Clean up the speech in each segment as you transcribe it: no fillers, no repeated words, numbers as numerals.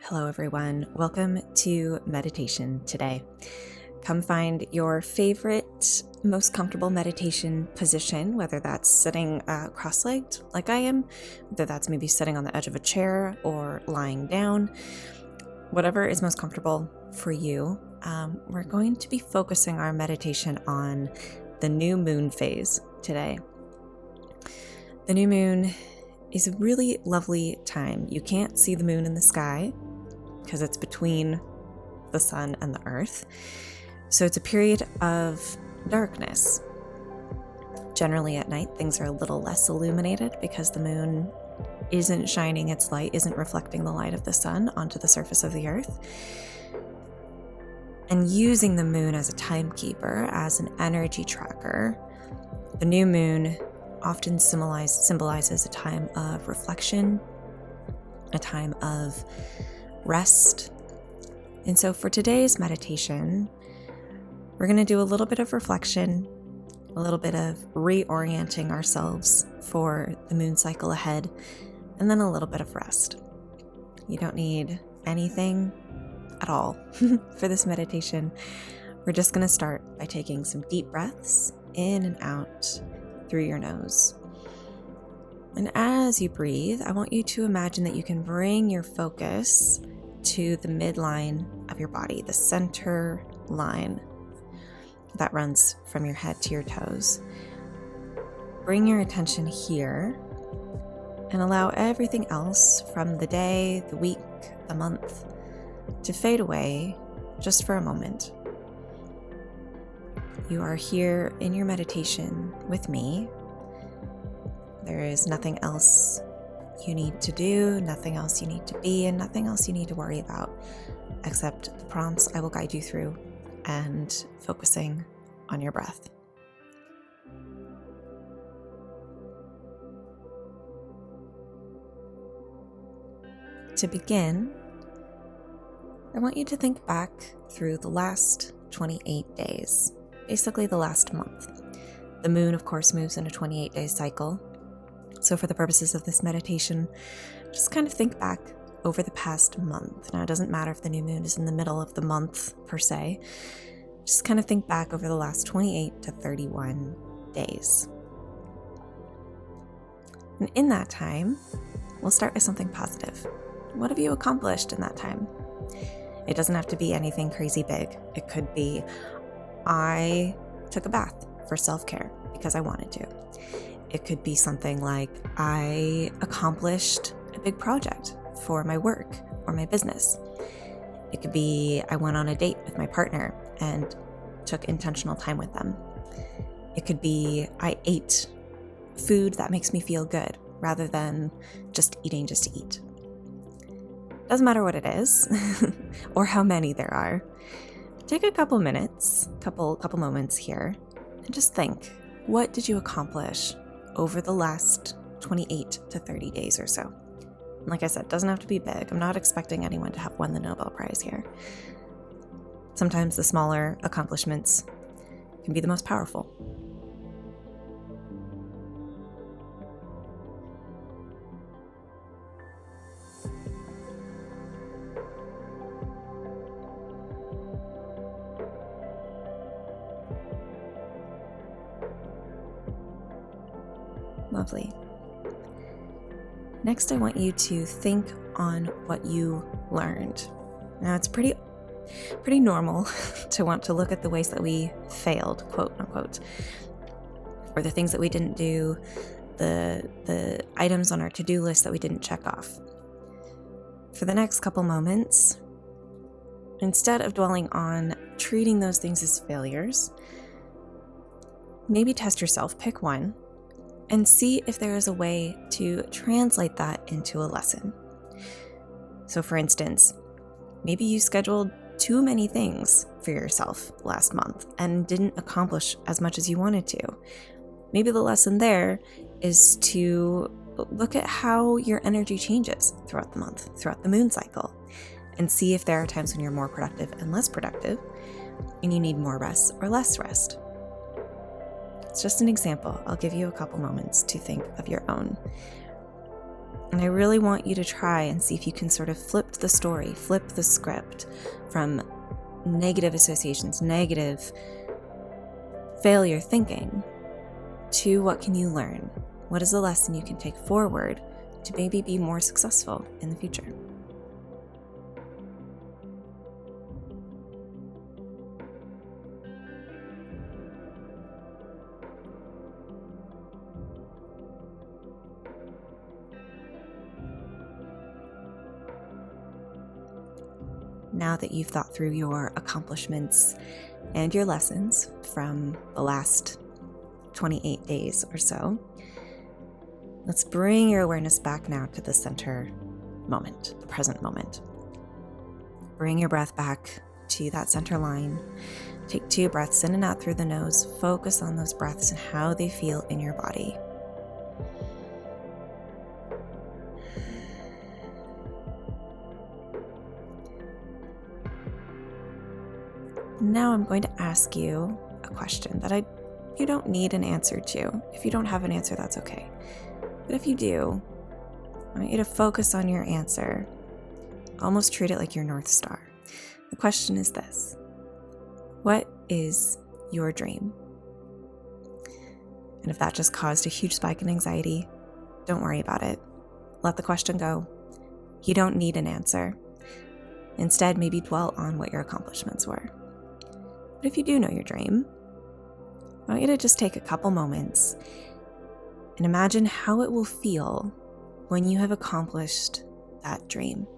Hello, everyone. Welcome to meditation today. Come find your favorite, most comfortable meditation position, whether that's sitting cross-legged like I am, whether that's maybe sitting on the edge of a chair or lying down, whatever is most comfortable for you. We're going to be focusing our meditation on the new moon phase today. The new moon is a really lovely time. You can't see the moon in the sky because it's between the sun and the earth. So it's a period of darkness. Generally at night, things are a little less illuminated because the moon isn't shining its light, isn't reflecting the light of the sun onto the surface of the earth. And using the moon as a timekeeper, as an energy tracker, the new moon often symbolizes a time of reflection, a time of rest. And so for today's meditation, we're going to do a little bit of reflection, a little bit of reorienting ourselves for the moon cycle ahead, and then a little bit of rest. You don't need anything at all for this meditation. We're just going to start by taking some deep breaths in and out through your nose. And as you breathe, I want you to imagine that you can bring your focus to the midline of your body, the center line that runs from your head to your toes. Bring your attention here and allow everything else from the day, the week, the month to fade away just for a moment. You are here in your meditation with me. There is nothing else you need to do, nothing else you need to be, and nothing else you need to worry about except the prompts I will guide you through and focusing on your breath. To begin, I want you to think back through the last 28 days. Basically the last month. The moon, of course, moves in a 28-day cycle. So for the purposes of this meditation, just kind of think back over the past month. Now, it doesn't matter if the new moon is in the middle of the month, per se. Just kind of think back over the last 28 to 31 days. And in that time, we'll start with something positive. What have you accomplished in that time? It doesn't have to be anything crazy big. It could be, I took a bath for self-care because I wanted to. It could be something like I accomplished a big project for my work or my business. It could be I went on a date with my partner and took intentional time with them. It could be I ate food that makes me feel good rather than just eating just to eat. Doesn't matter what it is or how many there are. Take a couple minutes, couple moments here, and just think, what did you accomplish over the last 28 to 30 days or so? Like I said, it doesn't have to be big. I'm not expecting anyone to have won the Nobel Prize here. Sometimes the smaller accomplishments can be the most powerful. Lovely. Next, I want you to think on what you learned. Now, it's pretty normal to want to look at the ways that we failed, quote unquote, or the things that we didn't do, the items on our to-do list that we didn't check off. For the next couple moments, instead of dwelling on treating those things as failures, maybe test yourself, pick one, and see if there is a way to translate that into a lesson. So for instance, maybe you scheduled too many things for yourself last month and didn't accomplish as much as you wanted to. Maybe the lesson there is to look at how your energy changes throughout the month, throughout the moon cycle, and see if there are times when you're more productive and less productive, and you need more rest or less rest. It's just an example. I'll give you a couple moments to think of your own. And I really want you to try and see if you can sort of flip the story, flip the script from negative associations, negative failure thinking, to what can you learn? What is a lesson you can take forward to maybe be more successful in the future? Now that you've thought through your accomplishments and your lessons from the last 28 days or so, let's bring your awareness back now to the center moment, the present moment. Bring your breath back to that center line. Take 2 breaths in and out through the nose. Focus on those breaths and how they feel in your body. Now I'm going to ask you a question that you don't need an answer to. If you don't have an answer, that's okay. But if you do, I want you to focus on your answer. Almost treat it like your North Star. The question is this: what is your dream? And if that just caused a huge spike in anxiety, don't worry about it. Let the question go. You don't need an answer. Instead, maybe dwell on what your accomplishments were. But if you do know your dream, I want you to just take a couple moments and imagine how it will feel when you have accomplished that dream.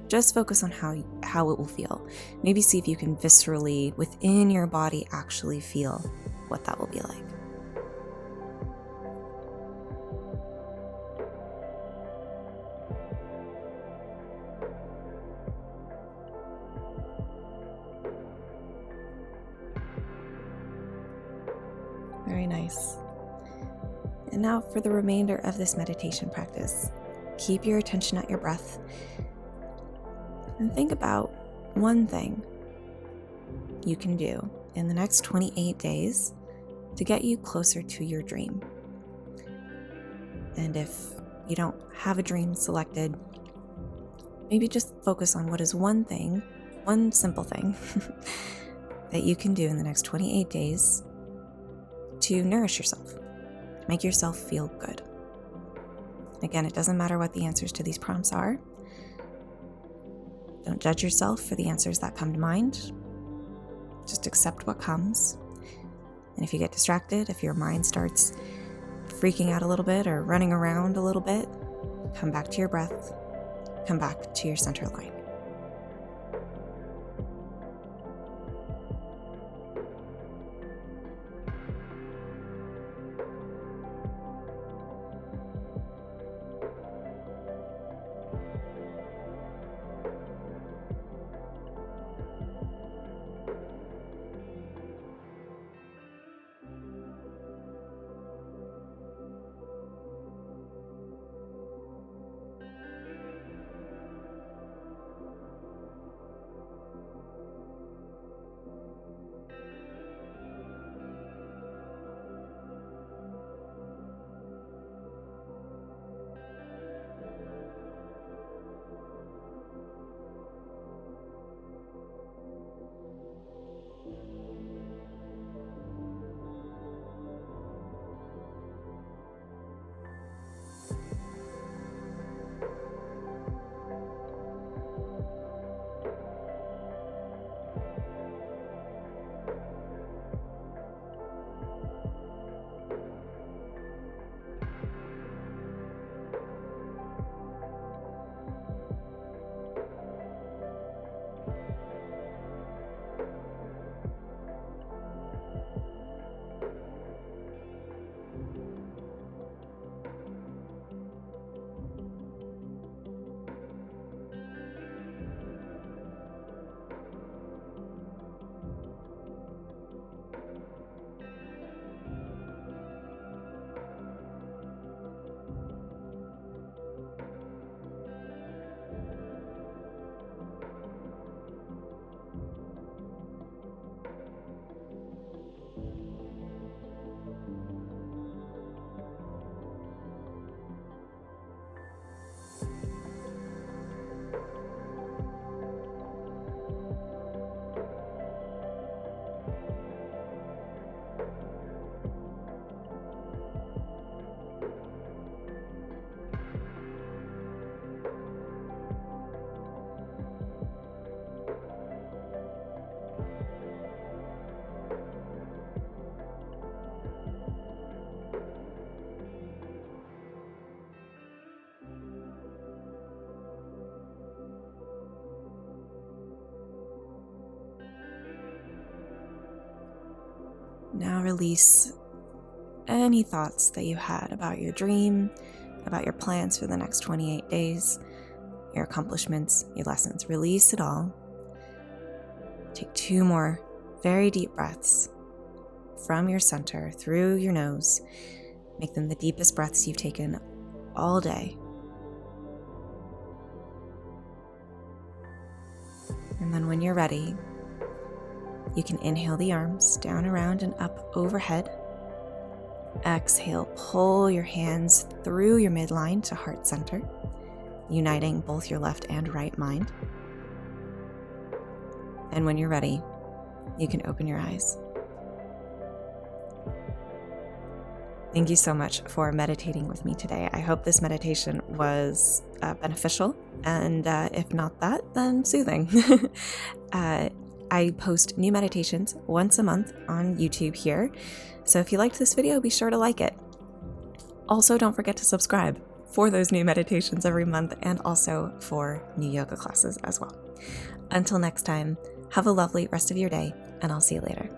Just focus on how it will feel. Maybe see if you can viscerally, within your body, actually feel what that will be like. Very nice. And now for the remainder of this meditation practice, keep your attention at your breath and think about one thing you can do in the next 28 days to get you closer to your dream. And if you don't have a dream selected, maybe just focus on what is one thing, one simple thing that you can do in the next 28 days to nourish yourself, make yourself feel good. Again, it doesn't matter what the answers to these prompts are. Don't judge yourself for the answers that come to mind. Just accept what comes. And if you get distracted, if your mind starts freaking out a little bit or running around a little bit, come back to your breath, come back to your center line. Now release any thoughts that you had about your dream, about your plans for the next 28 days, your accomplishments, your lessons. Release it all. Take 2 more very deep breaths from your center through your nose. Make them the deepest breaths you've taken all day. And then when you're ready, you can inhale the arms down, around, and up overhead. Exhale, pull your hands through your midline to heart center, uniting both your left and right mind. And when you're ready, you can open your eyes. Thank you so much for meditating with me today. I hope this meditation was beneficial, and if not that, then soothing. I post new meditations once a month on YouTube here, so if you liked this video, be sure to like it. Also, don't forget to subscribe for those new meditations every month, and also for new yoga classes as well. Until next time, have a lovely rest of your day, and I'll see you later.